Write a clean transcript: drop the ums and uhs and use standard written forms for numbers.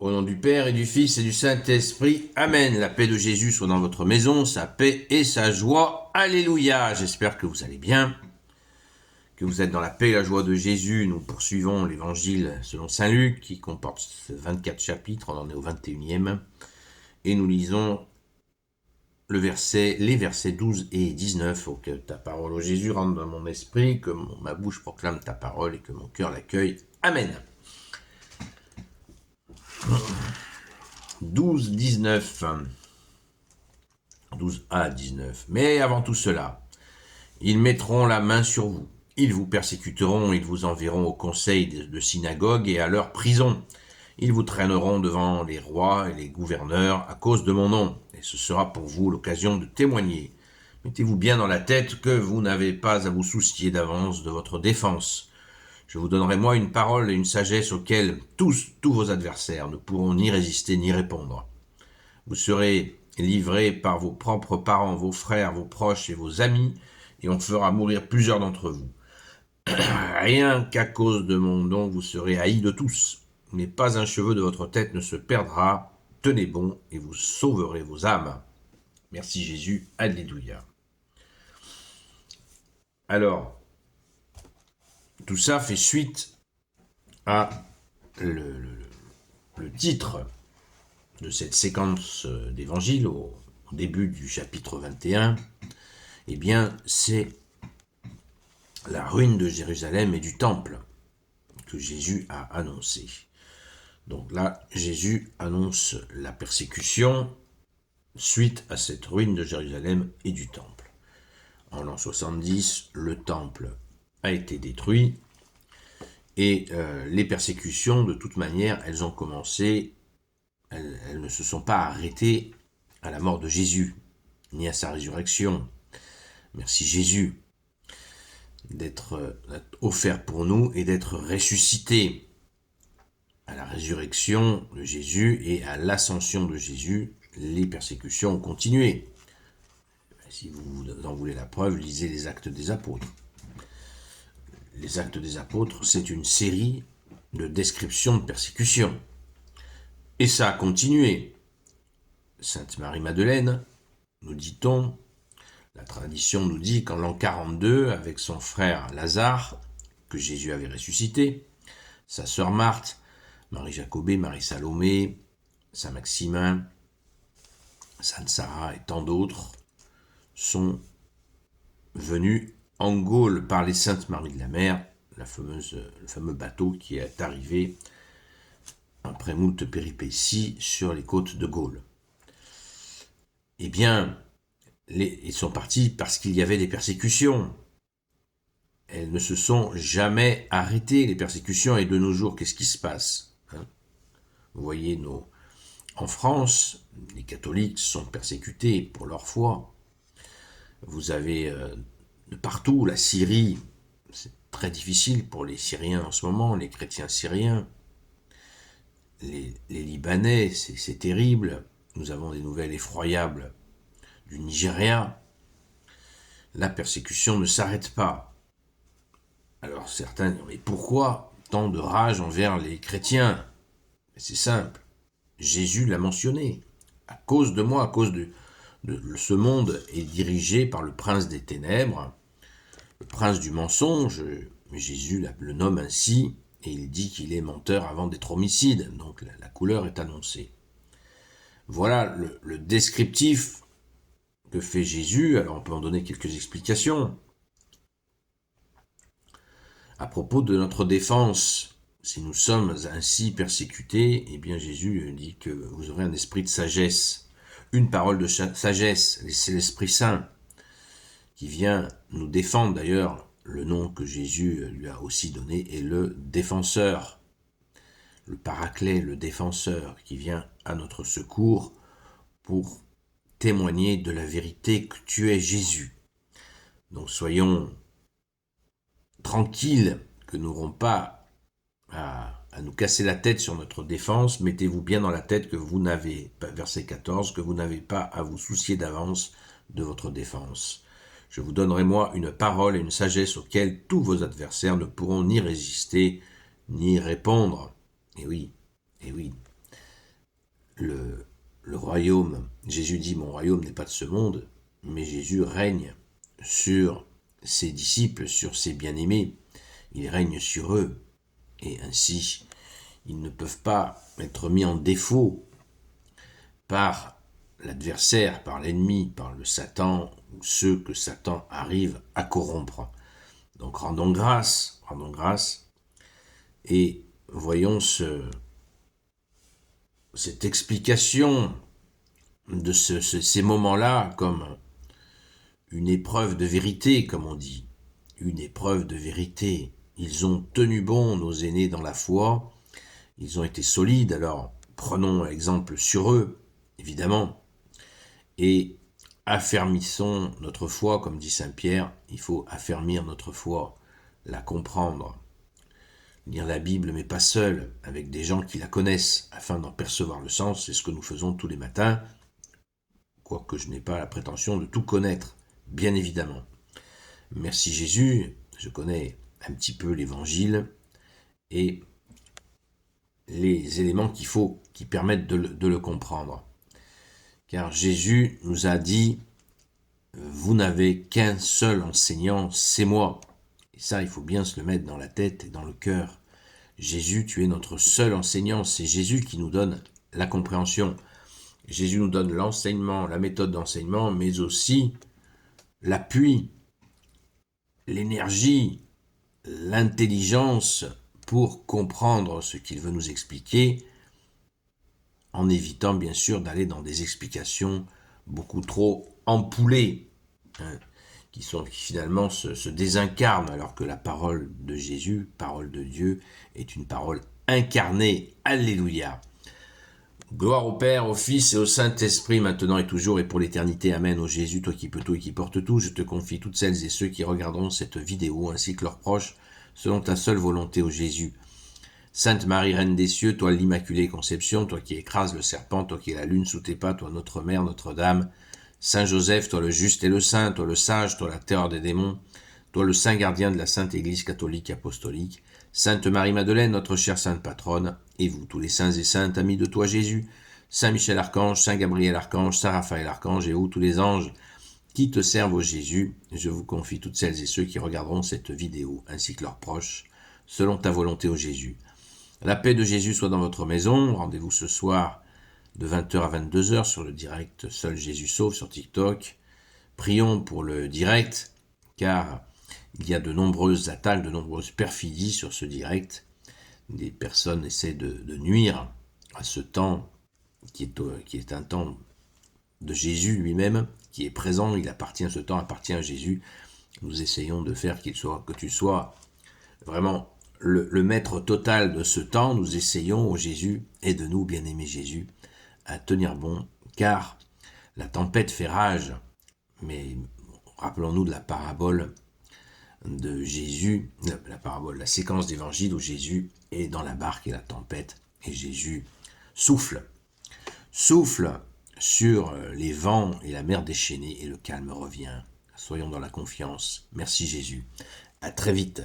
Au nom du Père et du Fils et du Saint-Esprit, Amen. La paix de Jésus soit dans votre maison, sa paix et sa joie. Alléluia. J'espère que vous allez bien, que vous êtes dans la paix et la joie de Jésus. Nous poursuivons l'évangile selon Saint Luc, qui comporte 24 chapitres, on en est au 21e, et nous lisons les versets 12 et 19. Oh, que ta parole, ô Jésus, rentre dans mon esprit, que ma bouche proclame ta parole et que mon cœur l'accueille. Amen. 12, 19. 12 à 19. Mais avant tout cela, ils mettront la main sur vous. Ils vous persécuteront, ils vous enverront au conseil de synagogue et à leur prison. Ils vous traîneront devant les rois et les gouverneurs à cause de mon nom, et ce sera pour vous l'occasion de témoigner. Mettez-vous bien dans la tête que vous n'avez pas à vous soucier d'avance de votre défense. Je vous donnerai moi une parole et une sagesse auxquelles tous vos adversaires ne pourront ni résister ni répondre. Vous serez livrés par vos propres parents, vos frères, vos proches et vos amis, et on fera mourir plusieurs d'entre vous. Rien qu'à cause de mon nom, vous serez haïs de tous, mais pas un cheveu de votre tête ne se perdra. Tenez bon et vous sauverez vos âmes. Merci Jésus, alléluia. Alors, tout ça fait suite à le titre de cette séquence d'évangile au début du chapitre 21. Eh bien, c'est la ruine de Jérusalem et du temple que Jésus a annoncé. Donc là, Jésus annonce la persécution suite à cette ruine de Jérusalem et du temple. En l'an 70, le temple a été détruit et les persécutions, de toute manière, elles ont commencé, elles ne se sont pas arrêtées à la mort de Jésus, ni à sa résurrection. Merci Jésus d'être offert pour nous et d'être ressuscité. À la résurrection de Jésus et à l'ascension de Jésus, les persécutions ont continué. Si vous en voulez la preuve, lisez les Actes des Apôtres. Les Actes des Apôtres, c'est une série de descriptions de persécutions. Et ça a continué. Sainte Marie-Madeleine, nous dit-on, la tradition nous dit qu'en l'an 42, avec son frère Lazare, que Jésus avait ressuscité, sa sœur Marthe, Marie-Jacobée, Marie-Salomé, Saint Maximin, Sainte Sarah et tant d'autres sont venus en Gaule par les Saintes Maries de la Mer, le fameux bateau qui est arrivé après moult péripéties sur les côtes de Gaule. Eh bien, ils sont partis parce qu'il y avait des persécutions. Elles ne se sont jamais arrêtées, les persécutions, et de nos jours, qu'est-ce qui se passe ? Vous voyez, en France, les catholiques sont persécutés pour leur foi. Vous avez de partout, la Syrie, c'est très difficile pour les Syriens en ce moment, les chrétiens syriens. Les Libanais, c'est terrible. Nous avons des nouvelles effroyables du Nigeria. La persécution ne s'arrête pas. Alors certains disent, mais pourquoi tant de rage envers les chrétiens ? C'est simple, Jésus l'a mentionné. À cause de moi, à cause de ce monde est dirigé par le prince des ténèbres, le prince du mensonge, Jésus le nomme ainsi, et il dit qu'il est menteur avant d'être homicide, donc la couleur est annoncée. Voilà le descriptif que fait Jésus, alors on peut en donner quelques explications. À propos de notre défense, si nous sommes ainsi persécutés, eh bien Jésus dit que vous aurez un esprit de sagesse, une parole de sagesse, c'est l'Esprit Saint qui vient nous défendre. D'ailleurs, le nom que Jésus lui a aussi donné est le défenseur, le paraclet, le défenseur qui vient à notre secours pour témoigner de la vérité que tu es Jésus. Donc soyons tranquilles que nous n'aurons pas à nous casser la tête sur notre défense. Mettez-vous bien dans la tête que vous n'avez pas, verset 14, que vous n'avez pas à vous soucier d'avance de votre défense. Je vous donnerai moi une parole et une sagesse auxquelles tous vos adversaires ne pourront ni résister, ni répondre. Et oui, royaume, Jésus dit, mon royaume n'est pas de ce monde, mais Jésus règne sur ses disciples, sur ses bien-aimés, il règne sur eux, et ainsi, ils ne peuvent pas être mis en défaut par l'adversaire, par l'ennemi, par le Satan, ou ceux que Satan arrive à corrompre. Donc rendons grâce, et voyons cette explication de ces moments-là comme une épreuve de vérité, comme on dit, une épreuve de vérité. Ils ont tenu bon, nos aînés, dans la foi, ils ont été solides, alors prenons exemple sur eux, évidemment, et affermissons notre foi, comme dit Saint Pierre, il faut affermir notre foi, la comprendre, lire la Bible, mais pas seul, avec des gens qui la connaissent, afin d'en percevoir le sens, c'est ce que nous faisons tous les matins, quoique je n'ai pas la prétention de tout connaître, bien évidemment. Merci Jésus, je connais un petit peu l'Évangile, et les éléments qui permettent de le comprendre. Car Jésus nous a dit, vous n'avez qu'un seul enseignant, c'est moi. Et ça, il faut bien se le mettre dans la tête et dans le cœur. Jésus, tu es notre seul enseignant, c'est Jésus qui nous donne la compréhension. Jésus nous donne l'enseignement, la méthode d'enseignement, mais aussi l'appui, l'énergie, l'intelligence pour comprendre ce qu'il veut nous expliquer, en évitant bien sûr d'aller dans des explications beaucoup trop ampoulées, qui finalement se désincarnent, alors que la parole de Jésus, parole de Dieu, est une parole incarnée. Alléluia. Gloire au Père, au Fils et au Saint-Esprit, maintenant et toujours et pour l'éternité. Amen. Ô Jésus, toi qui peux tout et qui portes tout, je te confie toutes celles et ceux qui regarderont cette vidéo, ainsi que leurs proches, selon ta seule volonté, ô Jésus. Sainte Marie, Reine des cieux, toi l'Immaculée Conception, toi qui écrases le serpent, toi qui es la lune sous tes pas, toi notre Mère, Notre-Dame. Saint Joseph, toi le juste et le saint, toi le sage, toi la terreur des démons, toi le saint gardien de la Sainte Église catholique apostolique. Sainte Marie-Madeleine, notre chère sainte patronne, et vous tous les saints et saintes, amis de toi Jésus, Saint Michel Archange, Saint Gabriel Archange, Saint Raphaël Archange, et vous tous les anges qui te servent ô Jésus, je vous confie toutes celles et ceux qui regarderont cette vidéo, ainsi que leurs proches, selon ta volonté ô Jésus. La paix de Jésus soit dans votre maison. Rendez-vous ce soir de 20h à 22h sur le direct Seul Jésus Sauve sur TikTok. Prions pour le direct, car il y a de nombreuses attaques, de nombreuses perfidies sur ce direct. Des personnes essaient de nuire à ce temps qui est un temps de Jésus lui-même, qui est présent. Il appartient, ce temps appartient à Jésus. Nous essayons de faire que tu sois vraiment le maître total de ce temps. Nous essayons, ô Jésus, aide-nous, bien-aimé Jésus, à tenir bon, car la tempête fait rage. Mais rappelons-nous de la parabole de Jésus, la séquence d'évangile où Jésus est dans la barque et la tempête, et Jésus souffle sur les vents et la mer déchaînée, et le calme revient. Soyons dans la confiance. Merci Jésus. À très vite.